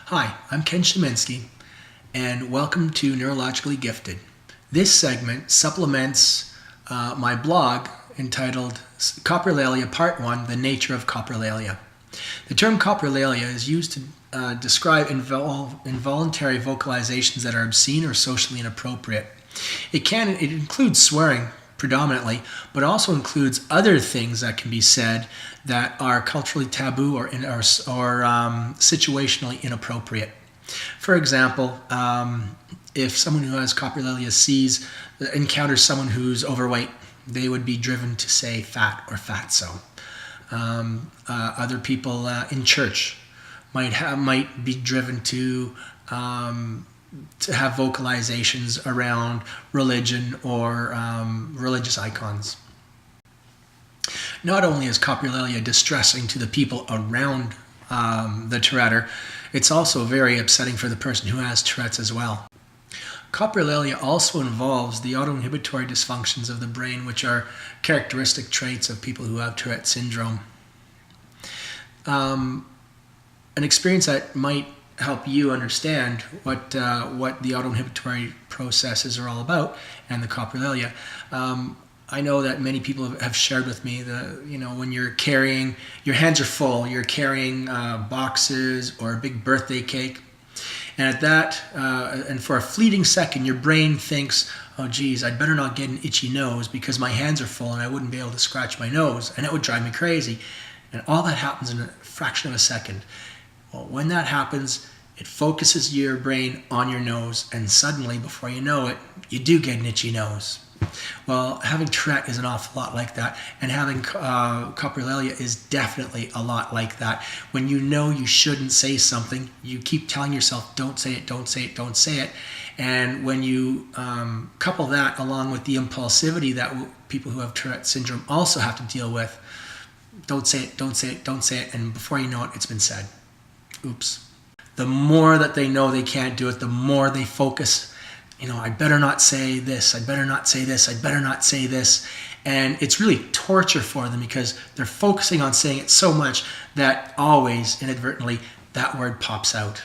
Hi, I'm Ken Shiminsky, and welcome to Neurologically Gifted. This segment supplements my blog entitled Coprolalia Part 1, The Nature of Coprolalia. The term coprolalia is used to describe involuntary vocalizations that are obscene or socially inappropriate. It includes swearing predominantly, but also includes other things that can be said that are culturally taboo or situationally inappropriate. For example, if someone who has coprolalia encounters someone who's overweight, they would be driven to say fat or fatso. Other people in church might be driven to have vocalizations around religion or religious icons. Not only is coprolalia distressing to the people around the Tourette, it's also very upsetting for the person who has Tourette's as well. Coprolalia also involves the autoinhibitory dysfunctions of the brain, which are characteristic traits of people who have Tourette syndrome. An experience that might help you understand what the autoinhibitory processes are all about and the coprolalia. I know that many people have shared with me when you're carrying, your hands are full, you're carrying boxes or a big birthday cake, and at that, and for a fleeting second, your brain thinks, oh geez, I'd better not get an itchy nose because my hands are full and I wouldn't be able to scratch my nose, and it would drive me crazy. And all that happens in a fraction of a second. Well, when that happens, it focuses your brain on your nose, and suddenly, before you know it, you do get an itchy nose. Well, having Tourette is an awful lot like that, and having coprolalia is definitely a lot like that. When you know you shouldn't say something, you keep telling yourself, don't say it, don't say it, don't say it. And when you couple that along with the impulsivity that people who have Tourette syndrome also have to deal with, don't say it, don't say it, don't say it, and before you know it, it's been said. Oops. The more that they know they can't do it, the more they focus. I better not say this, I better not say this, I better not say this. And it's really torture for them because they're focusing on saying it so much that always, inadvertently, that word pops out.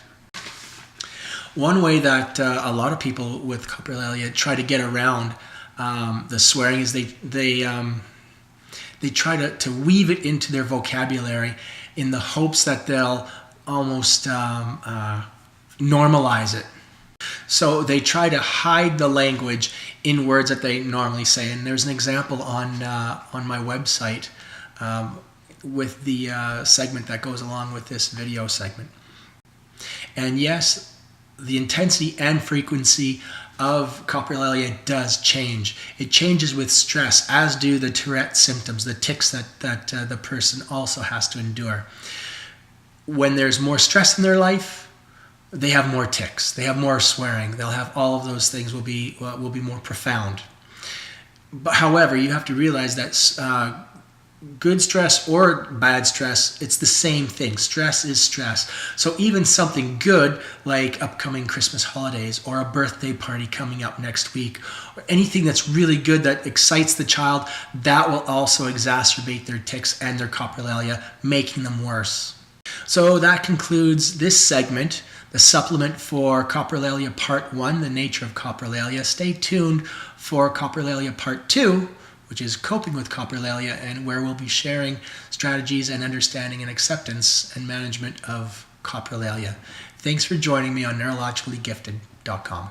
One way that a lot of people with coprolalia try to get around the swearing is they try to weave it into their vocabulary in the hopes that they'll almost normalize it. So they try to hide the language in words that they normally say. And there's an example on my website with the segment that goes along with this video segment. And yes, the intensity and frequency of coprolalia does change. It changes with stress, as do the Tourette symptoms, the tics that the person also has to endure. When there's more stress in their life, they have more tics, they have more swearing, they'll have all of those things will be more profound. But however, you have to realize that good stress or bad stress, it's the same thing. Stress is stress. So even something good like upcoming Christmas holidays or a birthday party coming up next week, or anything that's really good that excites the child, that will also exacerbate their tics and their coprolalia, making them worse. So that concludes this segment, the supplement for Coprolalia Part 1, The Nature of Coprolalia. Stay tuned for Coprolalia Part 2, which is Coping with Coprolalia, and where we'll be sharing strategies and understanding and acceptance and management of coprolalia. Thanks for joining me on neurologicallygifted.com.